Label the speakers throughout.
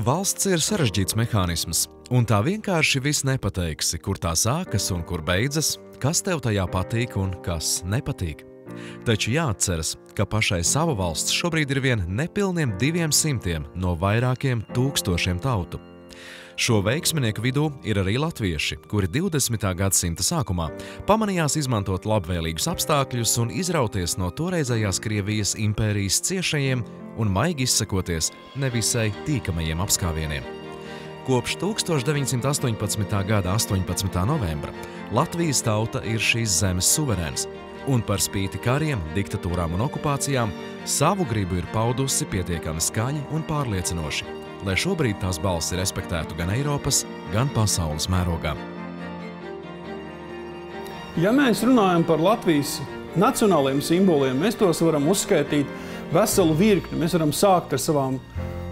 Speaker 1: Valsts ir sarežģīts mehānisms, un tā vienkārši viss nepateiksi, kur tā sākas un kur beidzas, kas tev tajā patīk un kas nepatīk. Taču jāatceras, ka pašai sava valsts šobrīd ir vien nepilniem 200 no vairākiem tūkstošiem tautu. Šo veiksminieku vidū ir arī latvieši, kuri 20. gadsimta sākumā pamanījās izmantot labvēlīgus apstākļus un izrauties no toreizējās Krievijas impērijas ciešajiem un maigi izsakoties nevisai tīkamajiem apskāvieniem. Kopš 1918. gada 18. novembra Latvijas tauta ir šīs zemes suverēns, un par spīti kariem, diktatūrām un okupācijām savu gribu ir paudusi pietiekami skaļi un pārliecinoši, lai šobrīd tās balss respektētu gan Eiropas, gan pasaules mērogā.
Speaker 2: Ja mēs runājam par Latvijas nacionālajiem simboliem, mēs tos varam uzskaitīt veselu virkni. Mēs varam sākt ar savām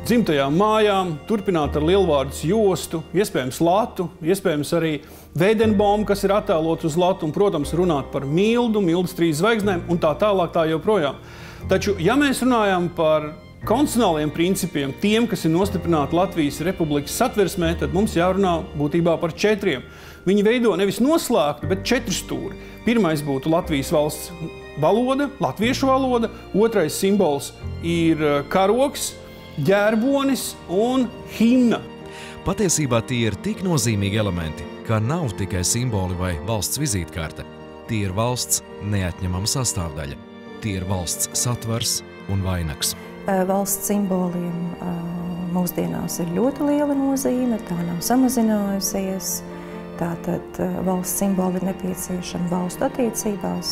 Speaker 2: dzimtajām mājām, turpināt ar lielvārdus jostu, iespējams latu, iespējams arī Veidenbaumu, kas ir attēlot uz latu, un, protams, runāt par mildu, mildas 3 zvaigznēm un tā tālāk tā joprojām. Taču, ja mēs runājam par konstitucionāliem principiem, tiem, kas ir nostiprināti Latvijas Republikas satversmē, tad mums jārunā būtībā par 4. Viņi veido nevis noslēgtu, bet 4 stūri. Pirmais būtu Latvijas valsts valoda, latviešu valoda, otrais simbols ir karogs, ģērbonis un himna.
Speaker 1: Patiesībā tie ir tik nozīmīgi elementi, ka nav tikai simboli vai valsts vizītkarte. Tie ir valsts neatņemama sastāvdaļa. Tie ir valsts satvars un vainags.
Speaker 3: Valsts simboliem mūsdienās ir ļoti liela nozīme, tā nav samazinājusies. Tātad valsts simboli ir nepieciešami valstu attiecībās,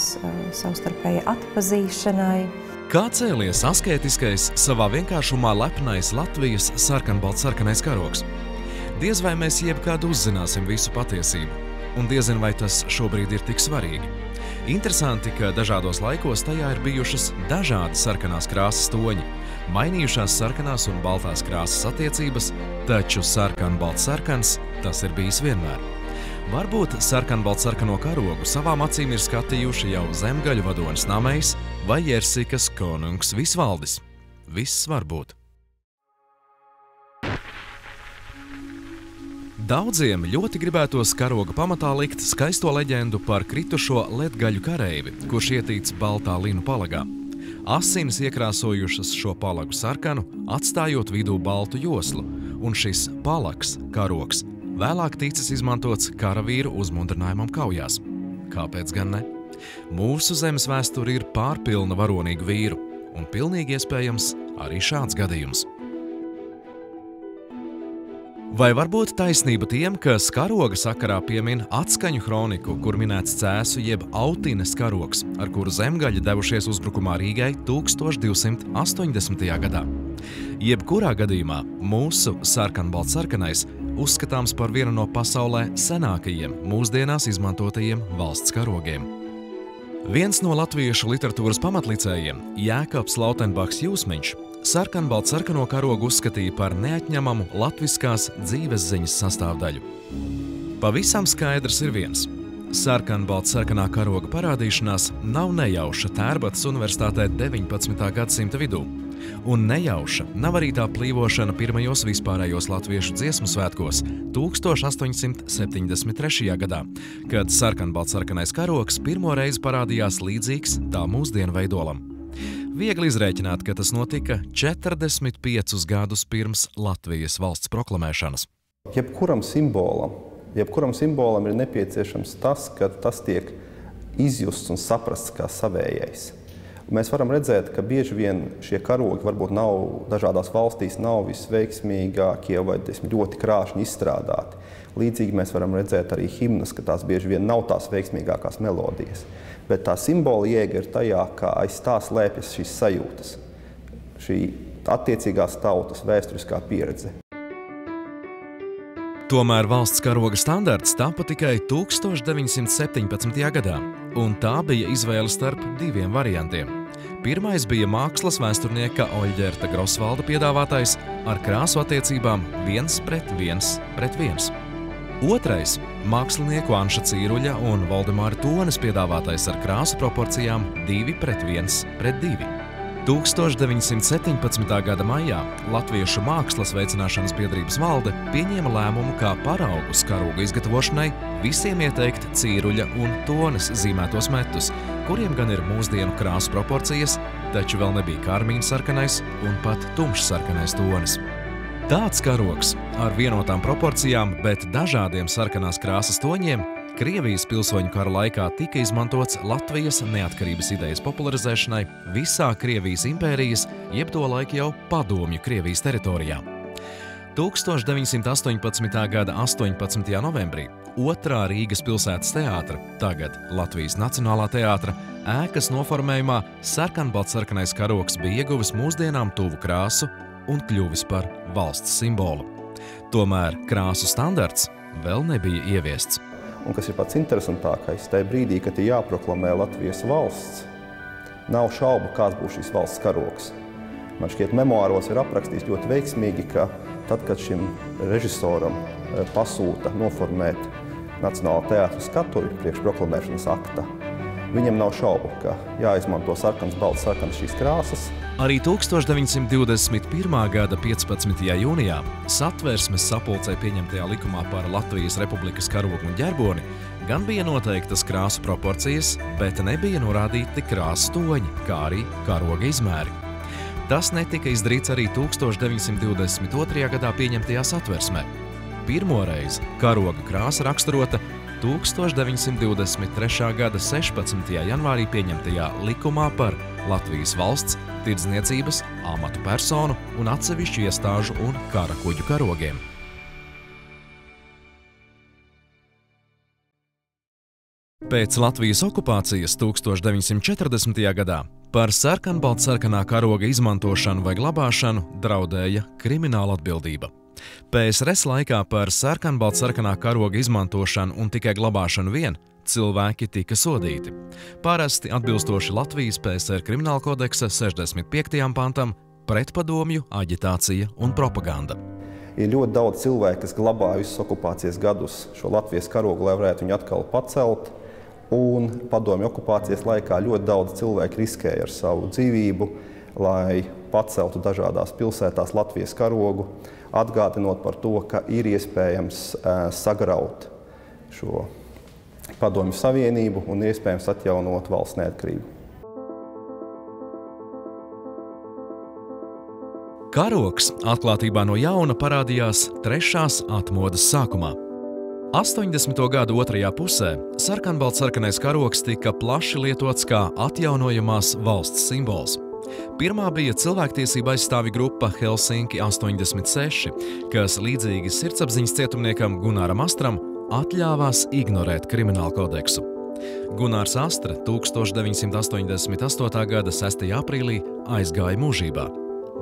Speaker 3: savstarpēji atpazīšanai.
Speaker 1: Kā cēlies askētiskais, savā vienkāršumā lepnais Latvijas sarkanbaltsarkanais karogs? Diez vai mēs jebkad uzzināsim visu patiesību, un diezin vai tas šobrīd ir tik svarīgi. Interesanti, ka dažādos laikos tajā ir bijušas dažādi sarkanās krāsas toņi, mainījušās sarkanās un baltās krāsas attiecības, taču sarkanbaltsarkans tas ir bijis vienmēr. Varbūt sarkanbaltsarkano karogu savām acīm ir skatījuši jau zemgaļu vadonis Namejs vai Jersikas konungs Visvaldis. Viss var būt. Daudziem ļoti gribētos karoga pamatā likt skaisto leģendu par kritušo ledgaļu kareivi, kurš ietīts baltā linu palagā. Asinis iekrāsojušas šo palagu sarkanu, atstājot vidū baltu joslu, un šis palags, karogs, vēlāk ticis izmantots karavīru uzmundrinājumam kaujās. Kāpēc gan ne? Mūsu zemes vēsture ir pārpilna varonīgu vīru, un pilnīgi iespējams arī šāds gadījums. Vai varbūt taisnība tiem, kas karoga sakarā piemin atskaņu kroniku, kur minēts Cēsu jeb Autines karogs, ar kuru zemgaļi devušies uzbrukumā Rīgai 1280. gadā? Jebkurā gadījumā mūsu sarkanbaltsarkanais uzskatāms par vienu no pasaulē senākajiem mūsdienās izmantotajiem valsts karogiem. Viens no latviešu literatūras pamatlicējiem, Jēkabs Lautenbachs Jūsmiņš, sarkanbaltsarkano karogu uzskatīja par neatņemamu latviskās dzīvesziņas sastāvdaļu. Pavisam skaidrs ir viens. Sarkanbaltsarkanā karoga parādīšanās nav nejauša Tērbatas universitātē 19. gadsimta vidū, un nejauša nav arī tā plīvošana pirmajos vispārējos latviešu dziesmu svētkos 1873. gadā, kad sarkanbaltsarkanais karogs pirmo reizi parādījās līdzīgs tā mūsdienu veidolam. Viegli izrēķināt, ka tas notika 45 gadus pirms Latvijas valsts proklamēšanas.
Speaker 4: Jebkuram simbolam ir nepieciešams tas, ka tas tiek izjusts un saprasts kā savējais. Mēs varam redzēt, ka bieži vien šie karogi varbūt dažādās valstīs nav visveiksmīgākie vai ļoti krāšņi izstrādāti. Līdzīgi mēs varam redzēt arī himnas, ka tās bieži vien nav tās veiksmīgākās melodijas. Bet tā simbola jēga ir tajā, ka aiz tā slēpjas šīs sajūtas, šī attiecīgās tautas vēsturiskā pieredze.
Speaker 1: Tomēr valsts karoga standarts tapa tikai 1917. gadā, un tā bija izvēle starp 2 variantiem. Pirmais bija mākslas vēsturnieka Oļģerta Grosvalda piedāvātais ar krāsu attiecībām 1:1:1. Otrais – mākslinieku Anša Cīruļa un Valdemāra Tones piedāvātais ar krāsu proporcijām 2:1:2. 1917. gada maijā Latviešu mākslas veicināšanas biedrības valde pieņēma lēmumu, kā paraugus karoga izgatavošanai visiem ieteikt cīruļa un tones zīmētos metus, kuriem gan ir mūsdienu krāsu proporcijas, taču vēl nebija karmīnsarkanais un pat tumšsarkanais tonis. Tāds karogs ar vienotām proporcijām, bet dažādiem sarkanās krāsas toņiem Krievijas pilsoņu kara laikā tika izmantots Latvijas neatkarības idejas popularizēšanai visā Krievijas impērijas, jeb tolaik jau padomju Krievijas teritorijā. 1918. gada 18. novembrī otrā Rīgas pilsētas teātra, tagad Latvijas Nacionālā teātra, ēkas noformējumā sarkanbaltsarkanais karogs bija ieguvis mūsdienām tuvu krāsu un kļuvis par valsts simbolu. Tomēr krāsu standarts vēl nebija ieviests.
Speaker 4: Un kas ir pats interesantākais, tajā brīdī, kad ir jāproklamē Latvijas valsts, nav šaubu, kāds būs šīs valsts karogs. Man šķiet, memoāros ir aprakstīts ļoti veiksmīgi, ka tad, kad šim režisoram pasūta noformēt Nacionālā teātra skatuvi priekš proklamēšanas akta, viņam nav šaubu, ka jāizmanto sarkans, balts, sarkans šīs krāsas.
Speaker 1: Arī 1921. gada 15. jūnijā Satversmes sapulcē pieņemtajā likumā par Latvijas Republikas karogu un ģerboni gan bija noteiktas krāsu proporcijas, bet nebija norādīti krāsu toņi, kā arī karoga izmēri. Tas netika izdarīts arī 1922. gadā pieņemtajā Satversmē. Pirmoreiz karoga krāsa raksturota 1923. gada 16. janvārī pieņemtajā likumā par Latvijas valsts, tirdzniecības, amatu personu un atsevišķu iestāžu un kara kuģu karogiem. Pēc Latvijas okupācijas 1940. gadā par sarkanbaltsarkanā karoga izmantošanu vai glabāšanu draudēja krimināla atbildība. PSRS laikā par sarkanbaltsarkanā karoga izmantošanu un tikai glabāšanu vien cilvēki tika sodīti. Parasti atbilstoši Latvijas PSR krimināla kodeksa 65. pantam pretpadomju, aģitācija un propaganda.
Speaker 4: Ir ļoti daudz cilvēku, kas glabā visus okupācijas gadus šo Latvijas karogu, lai varētu viņu atkal pacelt. Un padomju okupācijas laikā ļoti daudz cilvēku riskēja ar savu dzīvību, lai paceltu dažādās pilsētās Latvijas karogu, atgādinot par to, ka ir iespējams sagraut šo padomju savienību un iespējams atjaunot valsts neatkarību.
Speaker 1: Karogs atklātībā no jauna parādījās trešās atmodas sākumā. 80. gadu otrajā pusē sarkanbaltsarkanais karogs tika plaši lietots kā atjaunojamās valsts simbols. Pirmā bija cilvēktiesība aizstāvju grupa Helsinki 86, kas līdzīgi sirdsapziņas cietumniekam Gunāram Astram atļāvās ignorēt kriminālu kodeksu. Gunārs Astra 1988. gada 6. aprīlī aizgāja mūžībā,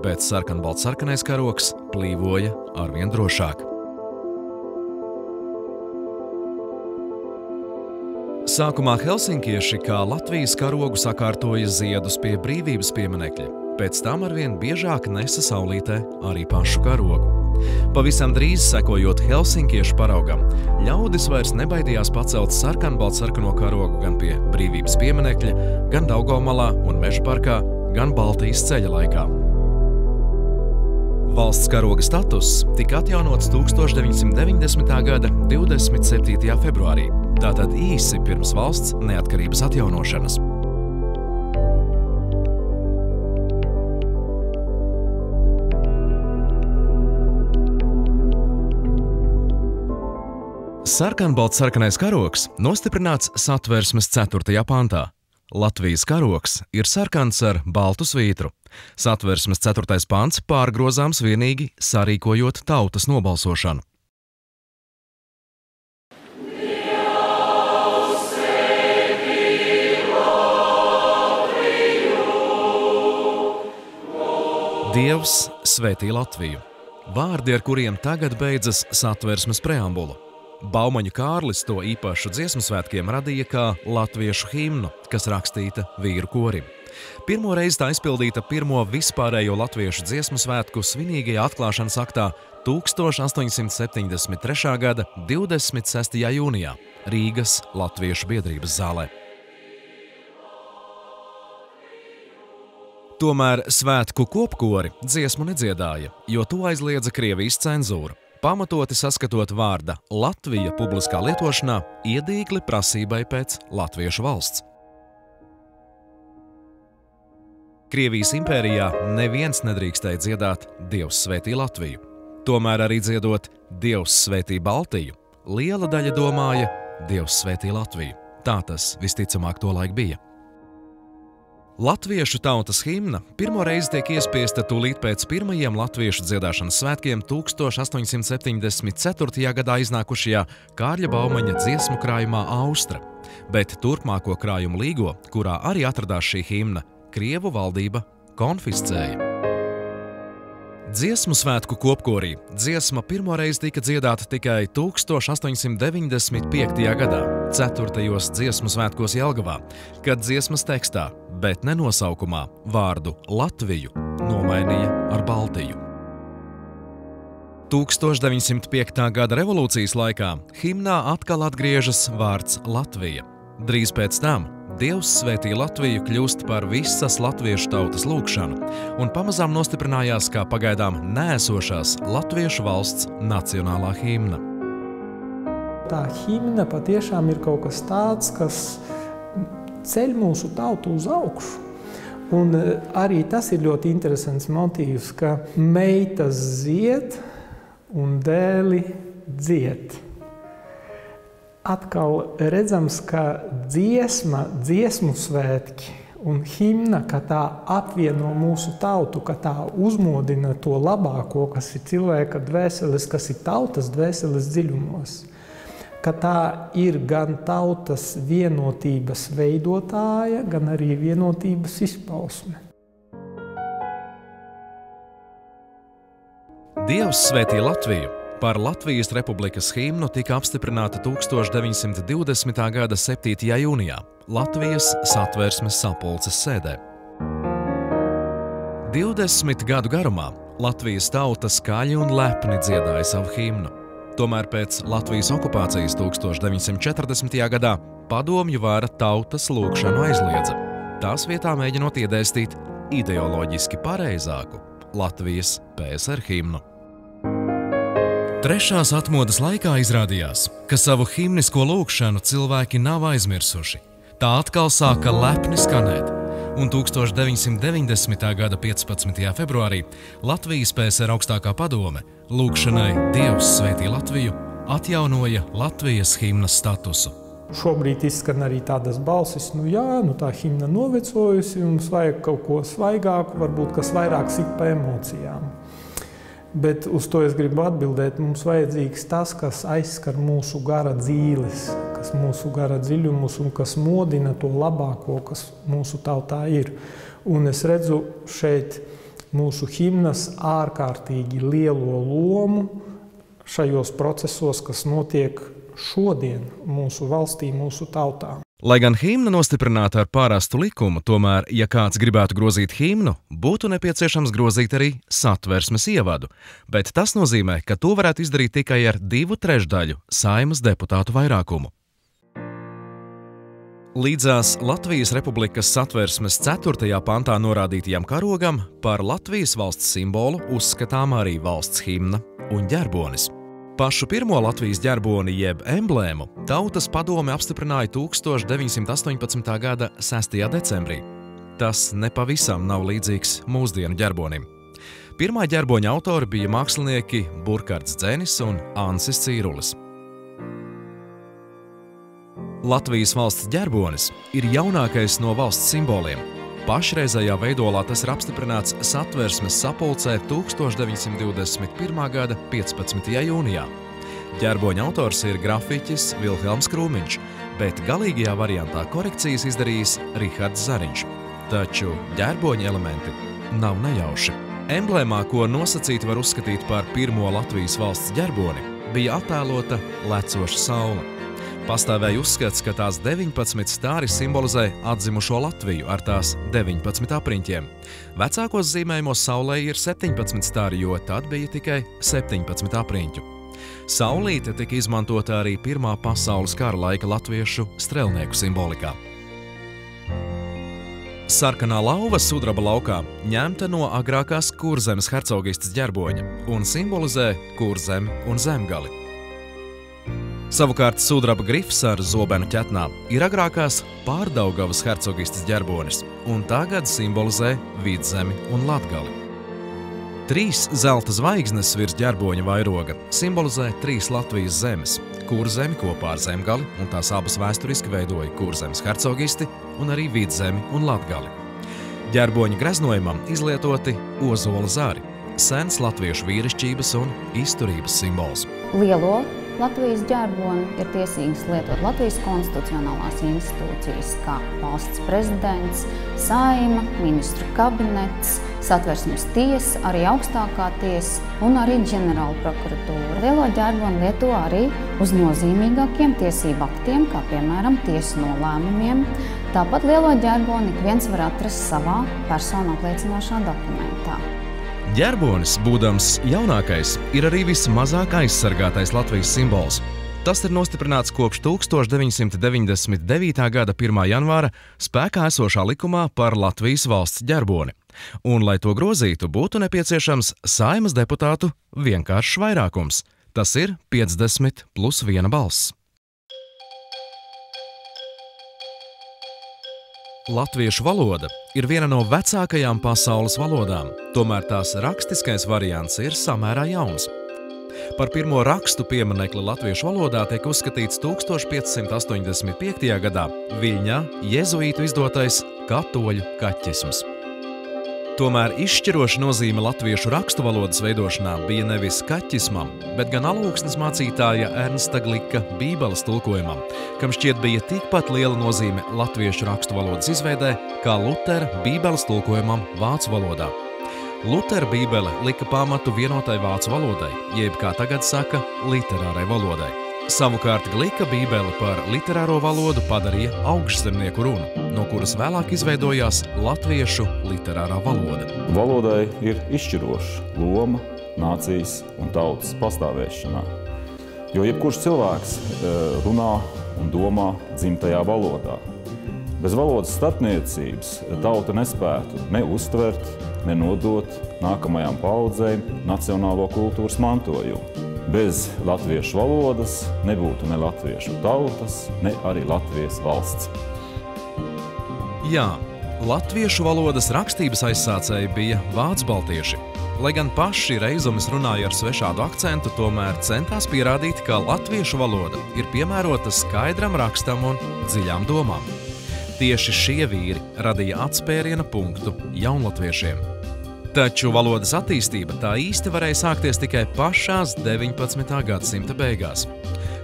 Speaker 1: bet sarkanbaltsarkanais karogs plīvoja arvien drošāk. Sākumā helsinkieši kā Latvijas karogu sakārtoja ziedus pie brīvības pieminekļa, pēc tam arvien biežāk nesa saulītē arī pašu karogu. Pavisam drīz sekojot helsinkiešu paraugam, ļaudis vairs nebaidījās pacelt sarkanbaltsarkano karogu gan pie brīvības pieminekļa, gan Daugavmalā un Mežaparkā, gan Baltijas ceļa laikā. Valsts karoga status tika atjaunots 1990. gada 27. februārī, tātad īsi pirms valsts neatkarības atjaunošanas. Sarkanbaltsarkanais karogs nostiprināts Satversmes 4. pantā. Latvijas karogs ir sarkans ar baltu svītru. Satversmes 4. pants pārgrozāms vienīgi sarīkojot tautas nobalsošanu. Dievs svētī Latviju. Vārdi, ar kuriem tagad beidzas Satversmes preambula. Baumaņu Kārlis to īpašu dziesmu svētkiem radīja kā latviešu himnu, kas rakstīta vīru korim. Pirmo reizi tā izpildīta pirmo vispārējo latviešu dziesmu svētku svinīgajā atklāšanas aktā 1873. gada 26. jūnijā Rīgas Latviešu biedrības zālē. Tomēr svētku kopkori dziesmu nedziedāja, jo to aizliedza Krievijas cenzūra, pamatoti saskatot vārda Latvija publiskā lietošanā iedīgli prasībai pēc latviešu valsts. Krievijas impērijā neviens nedrīkstēja dziedāt Dievs svētī Latviju. Tomēr arī dziedot Dievs svētī Baltiju, liela daļa domāja Dievs svētī Latviju. Tā tas visticamāk tolaik bija. Latviešu tautas himna pirmo reizi tiek iespiesta tūlīt pēc pirmajiem latviešu dziedāšanas svētkiem 1874. gadā iznākušajā Kārļa Baumaņa dziesmu krājumā Austra, bet turpmāko krājumu līgo, kurā arī atradās šī himna, Krievu valdība konfiscēja. Dziesmu svētku kopkorī dziesma pirmoreiz tika dziedāta tikai 1895. gadā, 4. dziesmu svētkos Jelgavā, kad dziesmas tekstā, bet ne nosaukumā, vārdu Latviju nomainīja ar Baltiju. 1905. gada revolūcijas laikā himnā atkal atgriežas vārds Latvija. Drīz pēc tam Dievs svētī Latviju kļūst par visas latviešu tautas lūgšanu un pamazām nostiprinājās kā pagaidām neesošās latviešu valsts nacionālā himna.
Speaker 5: Tā himna patiešām ir kaut kas tāds, kas ceļ mūsu tautu uz augšu. Un arī tas ir ļoti interesants motīvs, ka meitas dzied un dēli dzied. Atkal redzams, ka dziesmu svētki un himna, ka tā apvieno mūsu tautu, ka tā uzmodina to labāko, kas ir cilvēka dvēseles, kas ir tautas dvēseles dziļumos. Ka tā ir gan tautas vienotības veidotāja, gan arī vienotības izpausme.
Speaker 1: Dievs svētī Latviju par Latvijas Republikas himnu tika apstiprināta 1920. gada 7. jūnijā Latvijas Satversmes sapulces sēdē. 20 gadu garumā Latvijas tauta skaļi un lepni dziedāja savu himnu. Tomēr pēc Latvijas okupācijas 1940. gadā padomju vara tautas lūgšanu aizliedza. Tās vietā mēģinot iedēstīt ideoloģiski pareizāku Latvijas PSR himnu. Trešās atmodas laikā izrādījās, ka savu himnisko lūgšanu cilvēki nav aizmirsuši. Tā atkal sāka lepni skanēt, un 1990. gada 15. februārī Latvijas PSR augstākā padome lūgšanai Dievs svētī Latviju atjaunoja Latvijas himnas statusu.
Speaker 5: Šobrīd izskan arī tādas balsis, tā himna novecojusi, mums vajag kaut ko svaigāku, varbūt kas vairāk sit pa emocijām. Bet uz to es gribu atbildēt, mums vajadzīgs tas, kas aizskar mūsu gara dzīles, kas mūsu gara dziļumus un kas modina to labāko, kas mūsu tautā ir. Un es redzu šeit mūsu himnas ārkārtīgi lielo lomu šajos procesos, kas notiek šodien mūsu valstī, mūsu tautā.
Speaker 1: Lai gan himna nostiprināta ar parastu likumu, tomēr, ja kāds gribētu grozīt himnu, būtu nepieciešams grozīt arī Satversmes ievadu, bet tas nozīmē, ka to varētu izdarīt tikai ar 2/3 Saeimas deputātu vairākumu. Līdzās Latvijas Republikas Satversmes 4. pantā norādītajam karogam par Latvijas valsts simbolu uzskatām arī valsts himna un ģerbonis. Pašu pirmo Latvijas ģerboni jeb emblēmu Tautas padome apstiprināja 1918. gada 6. decembrī. Tas nepavisam nav līdzīgs mūsdienu ģerbonim. Pirmā ģerboņa autori bija mākslinieki Burkards Dzenis un Ansis Cīrulis. Latvijas valsts ģerbonis ir jaunākais no valsts simboliem. Pašreizējā veidolā tas ir apstiprināts Satversmes sapulcē 1921. gada 15. jūnijā. Ģerboņa autors ir grafiķis Vilhelms Krūmiņš, bet galīgajā variantā korekcijas izdarījis Rihards Zariņš. Taču ģerboņa elementi nav nejauši. Emblēmā, ko nosacīti var uzskatīt par pirmo Latvijas valsts ģerboni, bija attēlota lecoša saule. Pastāvēja uzskats, ka tās 19 stāri simbolizē atzimušo Latviju ar tās 19 apriņķiem. Vecākos zīmējumos saulē ir 17 stāri, jo tad bija tikai 17 apriņķu. Saulīte tika izmantota arī Pirmā pasaules kara laika latviešu strelnieku simbolikā. Sarkanā lauva sudraba laukā ņemta no agrākās Kurzemes hercogistes ģerboņa un simbolizē Kurzemi un Zemgali. Savukārt sudraba grifs ar zobenu ķetnā ir agrākās Pārdaugavas hercogistes ģerbonis un tagad simbolizē Vidzemi un Latgali. 3 zelta zvaigznes virs ģerboņa vairoga simbolizē 3 Latvijas zemes – Kurzemi kopā ar Zemgali, un tās abas vēsturiski veidoja Kurzemes hercogisti, un arī Vidzemi un Latgali. Ģerboņa greznojumam izlietoti ozola zari – sens latviešu vīrišķības un izturības simbols.
Speaker 6: Lielo Latvijas ģerboni ir tiesīgas lietot Latvijas konstitucionālās institūcijas, kā valsts prezidents, Saeima, ministru kabinets, Satversmes tiesa, arī augstākā tiesa un arī ģenerāla prokuratūra. Lielo ģerboni lieto arī uz nozīmīgākiem tiesību aktiem, kā piemēram tiesu nolēmumiem. Tāpat lielo ģerboni ik viens var atrast savā personu apliecinošā dokumentā.
Speaker 1: Ģerbonis, būdams jaunākais, ir arī vismazāk aizsargātais Latvijas simbols. Tas ir nostiprināts kopš 1999. gada 1. janvāra spēkā esošā likumā par Latvijas valsts ģerboni. Un, lai to grozītu, būtu nepieciešams Saeimas deputātu vienkāršs vairākums. Tas ir 50 plus 1 balss. Latviešu valoda ir viena no vecākajām pasaules valodām, tomēr tās rakstiskais variants ir samērā jauns. Par pirmo rakstu pieminekli latviešu valodā tiek uzskatīts 1585. gadā Viļņā jezuītu izdotais Katoļu kaķisms. Tomēr izšķiroša nozīme latviešu rakstu valodas veidošanā bija nevis kaķismam, bet gan alūksnes mācītāja Ernsta Glika Bībeles tulkojumam, kam šķiet bija tikpat liela nozīme latviešu rakstu valodas izveidē, kā Lutera Bībeles tulkojumam vācu valodā. Lutera Bībele lika pamatu vienotai vācu valodai, jeb, kā tagad saka, literārai valodai. Savukārt Glika Bībele par literāro valodu padarīja augšzemnieku runu, no kuras vēlāk izveidojās latviešu literārā valoda.
Speaker 7: Valodai ir izšķiroša loma nācijas un tautas pastāvēšanā, jo jebkurš cilvēks runā un domā dzimtajā valodā. Bez valodas starpniecības tauta nespētu ne uztvert, ne nodot nākamajām paudzēm nacionālo kultūras mantojumu. Bez latviešu valodas nebūtu ne latviešu tautas, ne arī Latvijas valsts.
Speaker 1: Jā, latviešu valodas rakstības aizsācēji bija vācu baltieši. Lai gan paši reizumis runāja ar svešādu akcentu, tomēr centās pierādīt, ka latviešu valoda ir piemērota skaidram rakstam un dziļām domām. Tieši šie vīri radīja atspēriena punktu jaunlatviešiem. Taču valodas attīstība tā īsti varēja sākties tikai pašās 19. gadsimta beigās.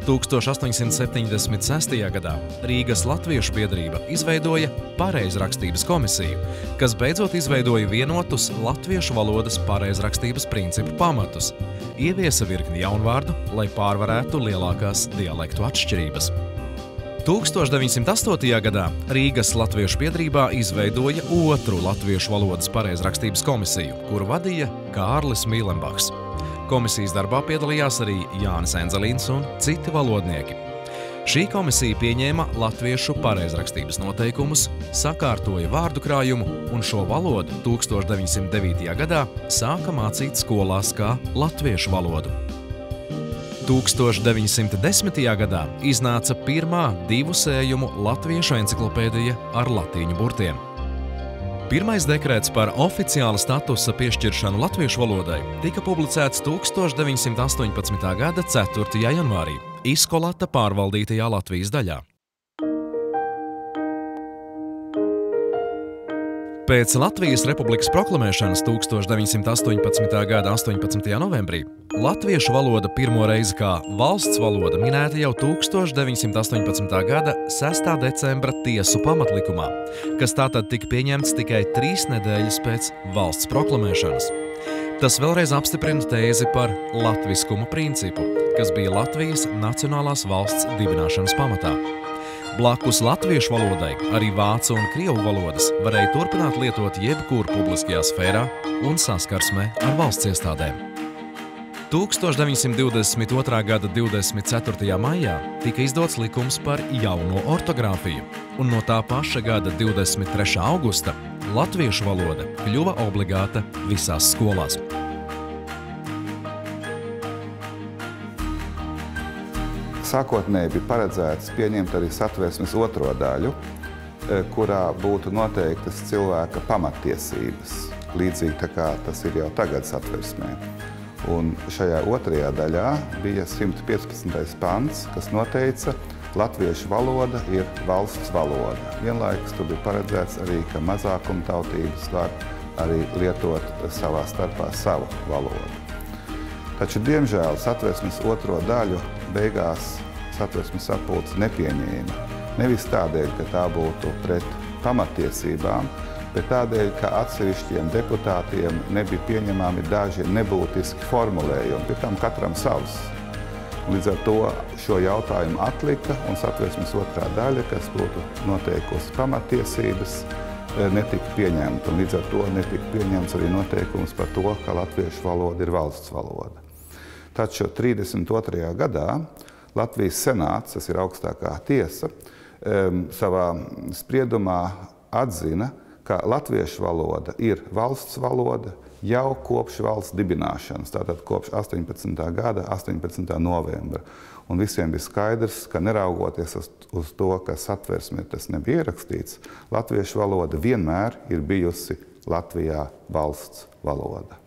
Speaker 1: 1876. gadā Rīgas Latviešu biedrība izveidoja pareizrakstības komisiju, kas beidzot izveidoja vienotus latviešu valodas pareizrakstības principu pamatus, ieviesa virkni jaunvārdu, lai pārvarētu lielākās dialektu atšķirības. 1908. gadā Rīgas Latviešu biedrībā izveidoja otru latviešu valodas pareizrakstības komisiju, kuru vadīja Kārlis Mīlenbachs. Komisijas darbā piedalījās arī Jānis Enzelīns un citi valodnieki. Šī komisija pieņēma latviešu pareizrakstības noteikumus, sakārtoja vārdu krājumu un šo valodu 1909. gadā sāka mācīt skolās kā latviešu valodu. 1910. gadā iznāca pirmā 2 sējumu latviešu enciklopēdija ar latīņu burtiem. Pirmais dekrēts par oficiāla statusa piešķiršanu latviešu valodai tika publicēts 1918. gada 4. janvārī Iskolata pārvaldītajā Latvijas daļā. Pēc Latvijas Republikas proklamēšanas 1918. gada 18. novembrī latviešu valoda pirmo reizi kā valsts valoda minēta jau 1918. gada 6. decembra tiesu pamatlikumā, kas tātad tika pieņemts tikai 3 nedēļas pēc valsts proklamēšanas. Tas vēlreiz apstiprina tēzi par latviskuma principu, kas bija Latvijas nacionālās valsts dibināšanas pamatā. Blakus latviešu valodai arī vācu un krievu valodas varēja turpināt lietot jebkur publiskajā sfērā un saskarsmē ar valsts iestādēm. 1922. gada 24. maijā tika izdots likums par jauno ortogrāfiju, un no tā paša gada 23. augusta latviešu valoda kļuva obligāta visās skolās.
Speaker 8: Sākotnēji bija paredzēts pieņemt arī Satversmes otro daļu, kurā būtu noteiktas cilvēka pamattiesības, līdzīgi tā kā tas ir jau tagad Satversmē. Un šajā otrajā daļā bija 115. pants, kas noteica, latviešu valoda ir valsts valoda. Vienlaikus tur bija paredzēts arī, ka mazākumtautības var arī lietot savā starpā savu valodu. Taču, diemžēl, Satversmes otro daļu beigās Satversmes sapulce nepieņēma. Nevis tādēļ, ka tā būtu pret pamatiesībām, bet tādēļ, ka atsevišķiem deputātiem nebija pieņemami daži nebūtiski formulējumi, bet tam katram savs. Līdz ar to šo jautājumu atlika, un Satversmes otrā daļa, kas būtu noteikusi pamatiesības, netika pieņemta. Un līdz ar to netika pieņemts arī noteikums par to, ka latviešu valoda ir valsts valoda. Taču 32. gadā Latvijas senāts, tas ir augstākā tiesa, savā spriedumā atzina, ka latviešu valoda ir valsts valoda jau kopš valsts dibināšanas, tātad kopš 18. gada 18. novembra. Un visiem bija skaidrs, ka neraugoties uz to, ka Satversmē tas nebija ierakstīts, latviešu valoda vienmēr ir bijusi Latvijā valsts valoda.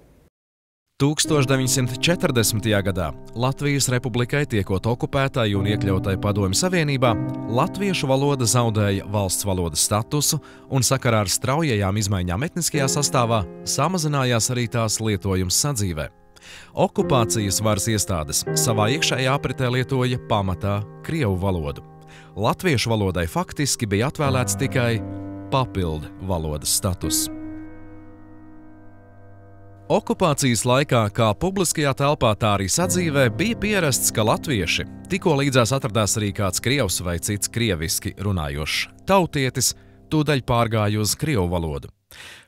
Speaker 1: 1940. gadā Latvijas republikai tiekot okupētai un iekļautai Padomju Savienībā, latviešu valoda zaudēja valsts valodas statusu un sakarā ar straujajām izmaiņām etniskajā sastāvā samazinājās arī tās lietojums sadzīvē. Okupācijas varas iestādes savā iekšējā apritē lietoja pamatā krievu valodu. Latviešu valodai faktiski bija atvēlēts tikai papildu valodas status. Okupācijas laikā, kā publiskajā telpā, tā arī sadzīvē, bija pierasts, ka latvieši, tikko līdzās atradās arī kāds krievs vai cits krieviski runājošs tautietis, tūdaļ pārgāja uz krievu valodu.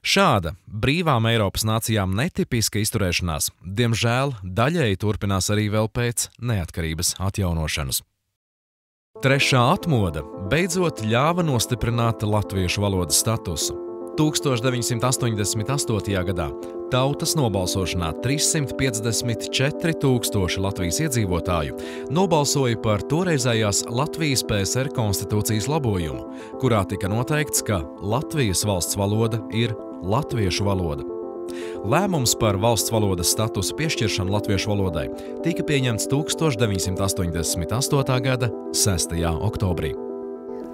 Speaker 1: Šāda brīvām Eiropas nācijām netipiska izturēšanās, diemžēl, daļēji turpinās arī vēl pēc neatkarības atjaunošanas. Trešā atmoda beidzot ļāva nostiprināt latviešu valodas statusu. 1988. gadā tautas nobalsošanā 354 000 Latvijas iedzīvotāju nobalsoja par toreizējās Latvijas PSR konstitūcijas labojumu, kurā tika noteikts, ka Latvijas valsts valoda ir latviešu valoda. Lēmums par valsts valodas statusu piešķiršanu latviešu valodai tika pieņemts 1988. gada 6. oktobrī.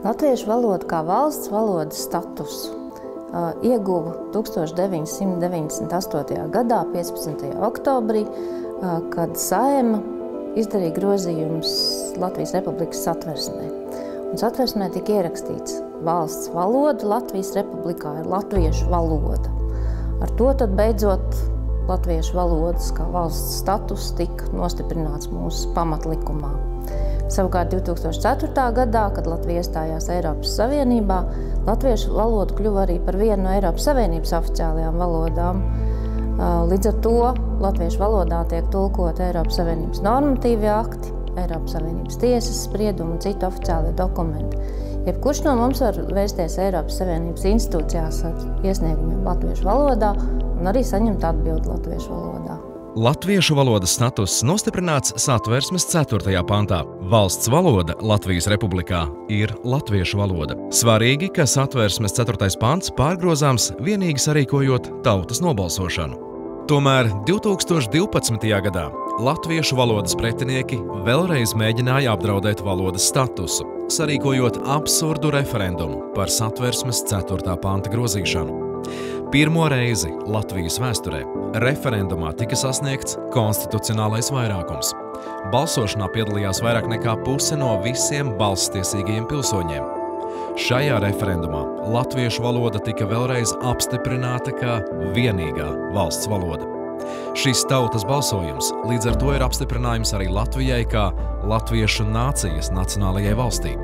Speaker 3: Latviešu valoda kā valsts valodas statusu ieguva 1998. gadā, 15. oktobrī, kad Saeima izdarīja grozījumus Latvijas Republikas satversmē. Un satversmē tika ierakstīts valsts valoda Latvijas Republikā ir latviešu valoda. Ar to tad beidzot latviešu valodas kā valsts status tika nostiprināts mūsu pamatlikumā. Savukārt 2004. gadā, kad Latvija iestājās Eiropas Savienībā, latviešu valoda kļuva arī par vienu no Eiropas Savienības oficiālajām valodām. Līdz ar to latviešu valodā tiek tulkot Eiropas Savienības normatīvie akti, Eiropas Savienības tiesas spriedumi un citu oficiālie dokumenti. Jebkurš no mums var vērsties Eiropas Savienības institūcijās ar iesniegumiem latviešu valodā un arī saņemt atbildi latviešu valodā.
Speaker 1: Latviešu valodas status nostiprināts Satversmes 4. pantā. Valsts valoda Latvijas Republikā ir latviešu valoda. Svarīgi, ka Satversmes 4. pants pārgrozāms vienīgi sarīkojot tautas nobalsošanu. Tomēr 2012. gadā latviešu valodas pretinieki vēlreiz mēģināja apdraudēt valodas statusu, sarīkojot absurdu referendumu par Satversmes 4. panta grozīšanu. Pirmo reizi Latvijas vēsturē referendumā tika sasniegts konstitucionālais vairākums. Balsošanā piedalījās vairāk nekā puse no visiem balsstiesīgajiem pilsoņiem. Šajā referendumā latviešu valoda tika vēlreiz apstiprināta kā vienīgā valsts valoda. Šis tautas balsojums līdz ar to ir apstiprinājums arī Latvijai kā latviešu nācijas nacionālajai valstī,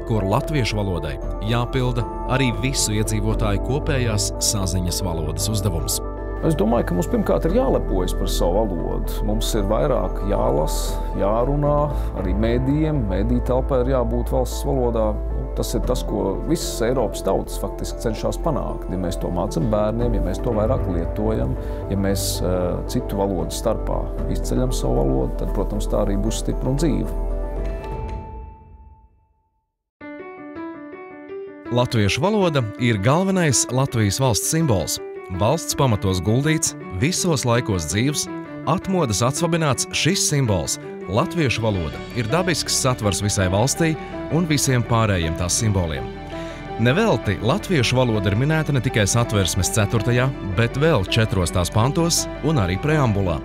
Speaker 1: kur latviešu valodai jāpilda arī visu iedzīvotāju kopējās saziņas valodas uzdevums.
Speaker 9: Es domāju, ka mums pirmkārt ir jālepojas par savu valodu. Mums ir vairāk jālasa, jārunā, arī mediju telpai ir jābūt valsts valodā. Tas ir tas, ko visas Eiropas tautas faktiski cenšas panākt. Ja mēs to mācam bērniem, ja mēs to vairāk lietojam, ja mēs citu valodu starpā izceļam savu valodu, tad, protams, tā arī būs stipra un dzīva.
Speaker 1: Latviešu valoda ir galvenais Latvijas valsts simbols. Valsts pamatos guldīts, visos laikos dzīvs, atmodas atsvabināts šis simbols. Latviešu valoda ir dabisks satvars visai valstī un visiem pārējiem tās simboliem. Nevelti latviešu valoda ir minēta ne tikai Satversmes 4., bet vēl 4 tās pantos un arī preambulā.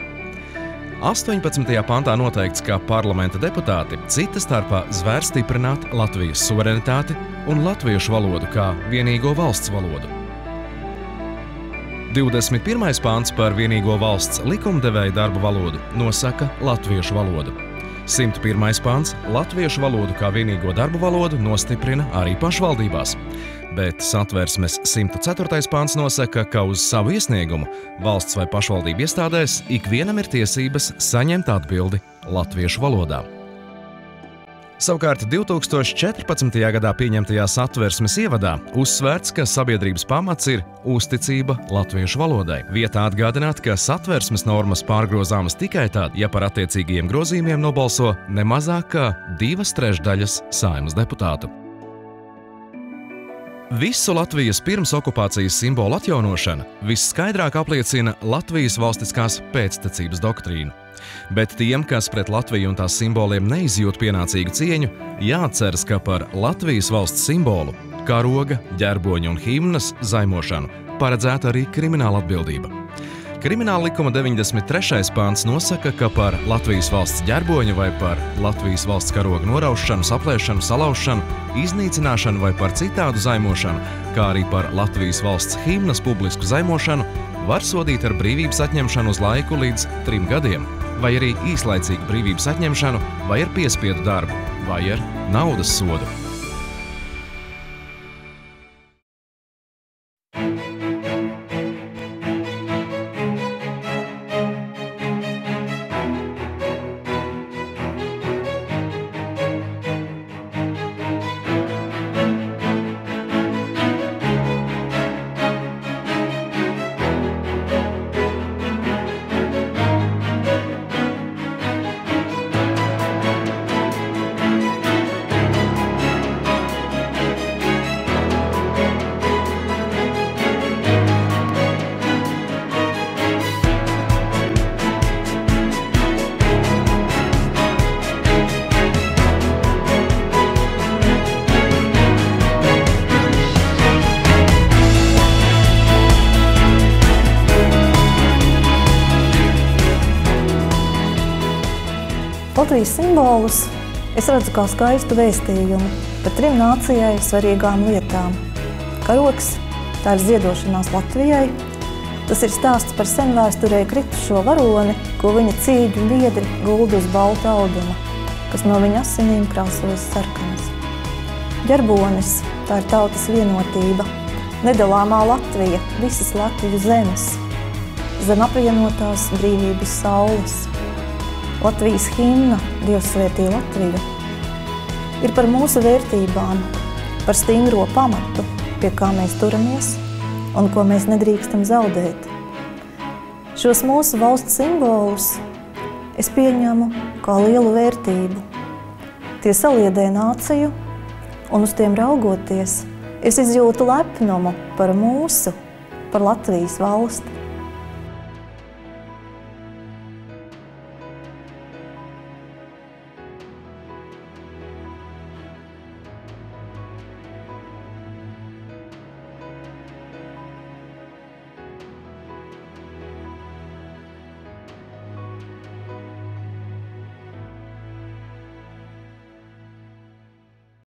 Speaker 1: 18. pantā noteikts, ka parlamenta deputāti cita starpā zvēr stiprināt Latvijas suverenitāti un latviešu valodu kā vienīgo valsts valodu. 21. pants par vienīgo valsts likumdevēja darba valodu nosaka latviešu valodu. 101. pants latviešu valodu kā vienīgo darba valodu nostiprina arī pašvaldībās. Bet Satversmes 104. pants nosaka, ka uz savu iesniegumu valsts vai pašvaldību iestādēs ikvienam ir tiesības saņemt atbildi latviešu valodā. Savukārt 2014. gadā pieņemtajā Satversmes ievadā uzsvērts, ka sabiedrības pamats ir uzticība latviešu valodai. Vietā atgādināt, ka Satversmes normas pārgrozāmas tikai tad, ja par attiecīgajiem grozījumiem nobalso ne mazāk kā 2/3 Saeimas deputātu. Visu Latvijas pirms okupācijas simbolu atjaunošana visskaidrāk apliecina Latvijas valstiskās pēctecības doktrīnu. Bet tiem, kas pret Latviju un tās simboliem neizjūt pienācīgu cieņu, jāatceras, ka par Latvijas valsts simbolu, karoga, ģerboņa un himnas zaimošanu paredzēta arī krimināla atbildība. Krimināla likuma 93. pants nosaka, ka par Latvijas valsts ģerboņa vai par Latvijas valsts karoga noraušanu, saplēšanu, salaušanu, iznīcināšanu vai par citādu zaimošanu, kā arī par Latvijas valsts himnas publisku zaimošanu, var sodīt ar brīvības atņemšanu uz laiku līdz 3 gadiem, vai arī īslaicīgu brīvības atņemšanu, vai ar piespiedu darbu, vai ar naudas sodu.
Speaker 10: Latvijas simbolus es redzu kā skaistu vēstījumu par 3 nācijai svarīgām lietām. Karogs – tā ir ziedošanās Latvijai. Tas ir stāsts par senvēsturē kritušo varoni, ko viņa cīņu biedri gulda uz balta auduma, kas no viņa asinīm krāsojas sarkanas. Ģerbonis – tā ir tautas vienotība, nedalāmā Latvija, visas Latviju zemes, zem apvienotās brīvības saules. Latvijas himna, Dievs svētī Latviju, ir par mūsu vērtībām, par stingro pamatu, pie kā mēs turamies un ko mēs nedrīkstam zaudēt. Šos mūsu valsts simbolus es pieņemu kā lielu vērtību. Tie saliedē nāciju, un uz tiem raugoties, es izjūtu lepnumu par mūsu, par Latvijas valsti.